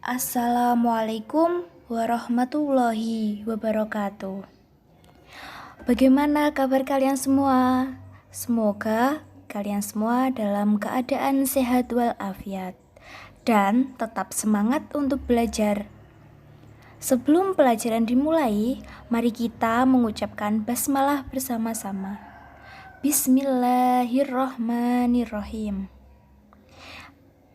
Assalamualaikum warahmatullahi wabarakatuh. Bagaimana kabar kalian semua? Semoga kalian semua dalam keadaan sehat walafiat dan tetap semangat untuk belajar. Sebelum pelajaran dimulai, mari kita mengucapkan basmalah bersama-sama. Bismillahirrahmanirrahim.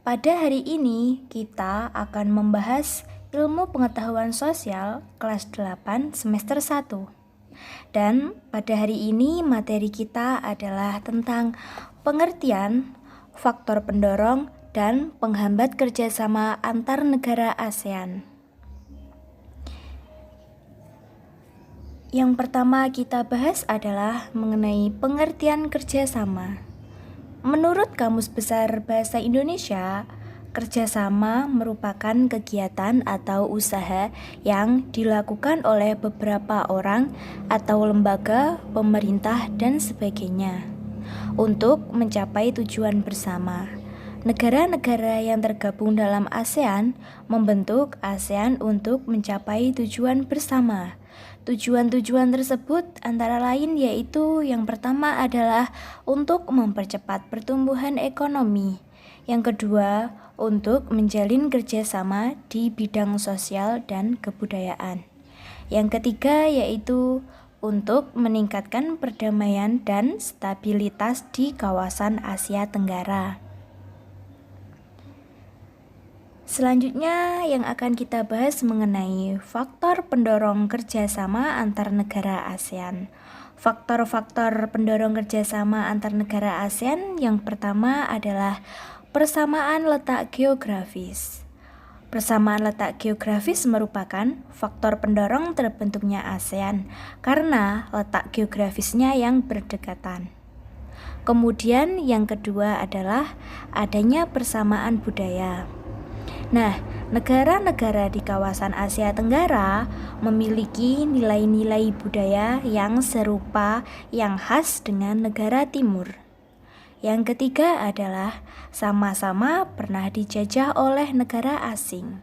Pada hari ini kita akan membahas ilmu pengetahuan sosial kelas 8 semester 1. Dan pada hari ini materi kita adalah tentang pengertian, faktor pendorong, dan penghambat kerjasama antar negara ASEAN. Yang pertama kita bahas adalah mengenai pengertian kerjasama. Menurut Kamus Besar Bahasa Indonesia, kerjasama merupakan kegiatan atau usaha yang dilakukan oleh beberapa orang atau lembaga, pemerintah, dan sebagainya untuk mencapai tujuan bersama. Negara-negara yang tergabung dalam ASEAN membentuk ASEAN untuk mencapai tujuan bersama. Tujuan-tujuan tersebut antara lain yaitu yang pertama adalah untuk mempercepat pertumbuhan ekonomi. Yang kedua, untuk menjalin kerjasama di bidang sosial dan kebudayaan. Yang ketiga yaitu untuk meningkatkan perdamaian dan stabilitas di kawasan Asia Tenggara. Selanjutnya yang akan kita bahas mengenai faktor pendorong kerjasama antar negara ASEAN. Faktor-faktor pendorong kerjasama antar negara ASEAN yang pertama adalah persamaan letak geografis. Persamaan letak geografis merupakan faktor pendorong terbentuknya ASEAN karena letak geografisnya yang berdekatan. Kemudian yang kedua adalah adanya persamaan budaya. Nah, negara-negara di kawasan Asia Tenggara memiliki nilai-nilai budaya yang serupa yang khas dengan negara timur. Yang ketiga adalah sama-sama pernah dijajah oleh negara asing.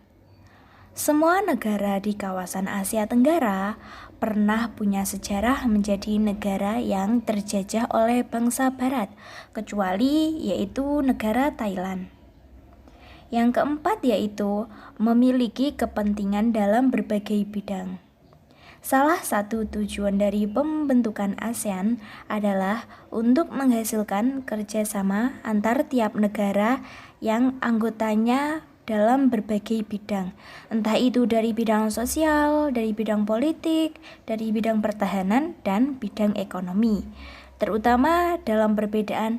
Semua negara di kawasan Asia Tenggara pernah punya sejarah menjadi negara yang terjajah oleh bangsa barat, kecuali yaitu negara Thailand. Yang keempat yaitu memiliki kepentingan dalam berbagai bidang. Salah satu tujuan dari pembentukan ASEAN adalah untuk menghasilkan kerjasama antar tiap negara yang anggotanya dalam berbagai bidang, entah itu dari bidang sosial, dari bidang politik, dari bidang pertahanan, dan bidang ekonomi, terutama dalam perbedaan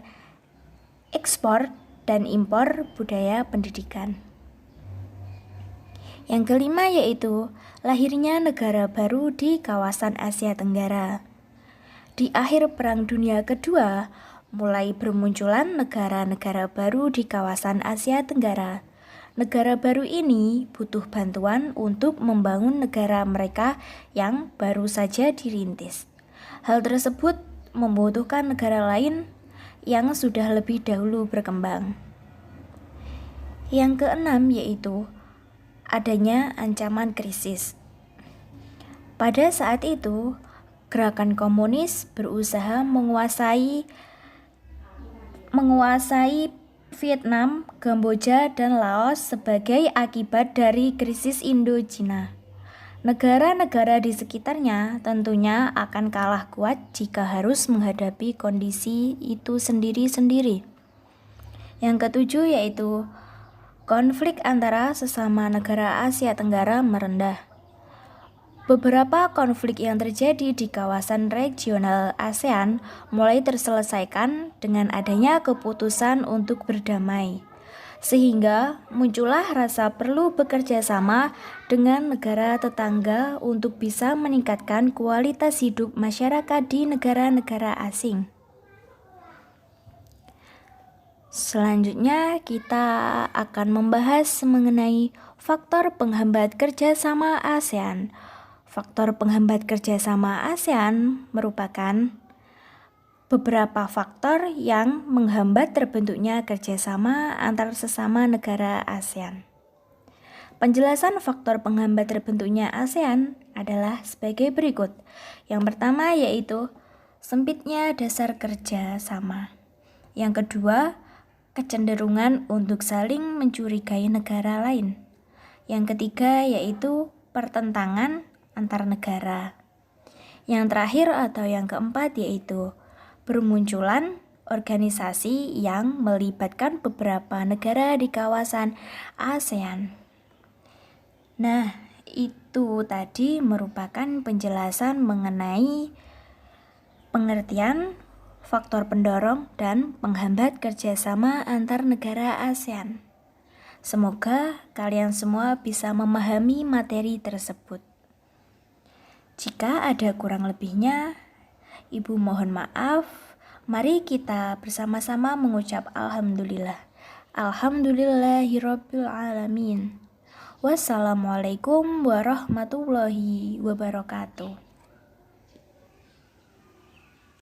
ekspor dan impor budaya pendidikan. Yang kelima yaitu lahirnya negara baru di kawasan Asia Tenggara. Di akhir Perang Dunia Kedua, mulai bermunculan negara-negara baru di kawasan Asia Tenggara. Negara baru ini butuh bantuan untuk membangun negara mereka yang baru saja dirintis. Hal tersebut membutuhkan negara lain yang sudah lebih dahulu berkembang. Yang keenam yaitu adanya ancaman krisis. Pada saat itu, gerakan komunis berusaha menguasai Vietnam, Kamboja, dan Laos sebagai akibat dari krisis Indo-Cina. Negara-negara di sekitarnya tentunya akan kalah kuat jika harus menghadapi kondisi itu sendiri-sendiri. Yang ketujuh yaitu konflik antara sesama negara Asia Tenggara merendah. Beberapa konflik yang terjadi di kawasan regional ASEAN mulai terselesaikan dengan adanya keputusan untuk berdamai. Sehingga muncullah rasa perlu bekerja sama dengan negara tetangga untuk bisa meningkatkan kualitas hidup masyarakat di negara-negara asing. Selanjutnya kita akan membahas mengenai faktor penghambat kerjasama ASEAN. Faktor penghambat kerjasama ASEAN merupakan beberapa faktor yang menghambat terbentuknya kerjasama antar sesama negara ASEAN. Penjelasan faktor penghambat terbentuknya ASEAN adalah sebagai berikut. Yang pertama yaitu sempitnya dasar kerja sama. Yang kedua, kecenderungan untuk saling mencurigai negara lain. Yang ketiga yaitu pertentangan antar negara. Yang terakhir atau yang keempat yaitu bermunculan organisasi yang melibatkan beberapa negara di kawasan ASEAN. Nah, itu tadi merupakan penjelasan mengenai pengertian faktor pendorong dan penghambat kerjasama antar negara ASEAN. Semoga kalian semua bisa memahami materi tersebut. Jika ada kurang lebihnya, Ibu mohon maaf. Mari kita bersama-sama mengucap Alhamdulillah. Alhamdulillahirabbil alamin. Wassalamualaikum warahmatullahi wabarakatuh.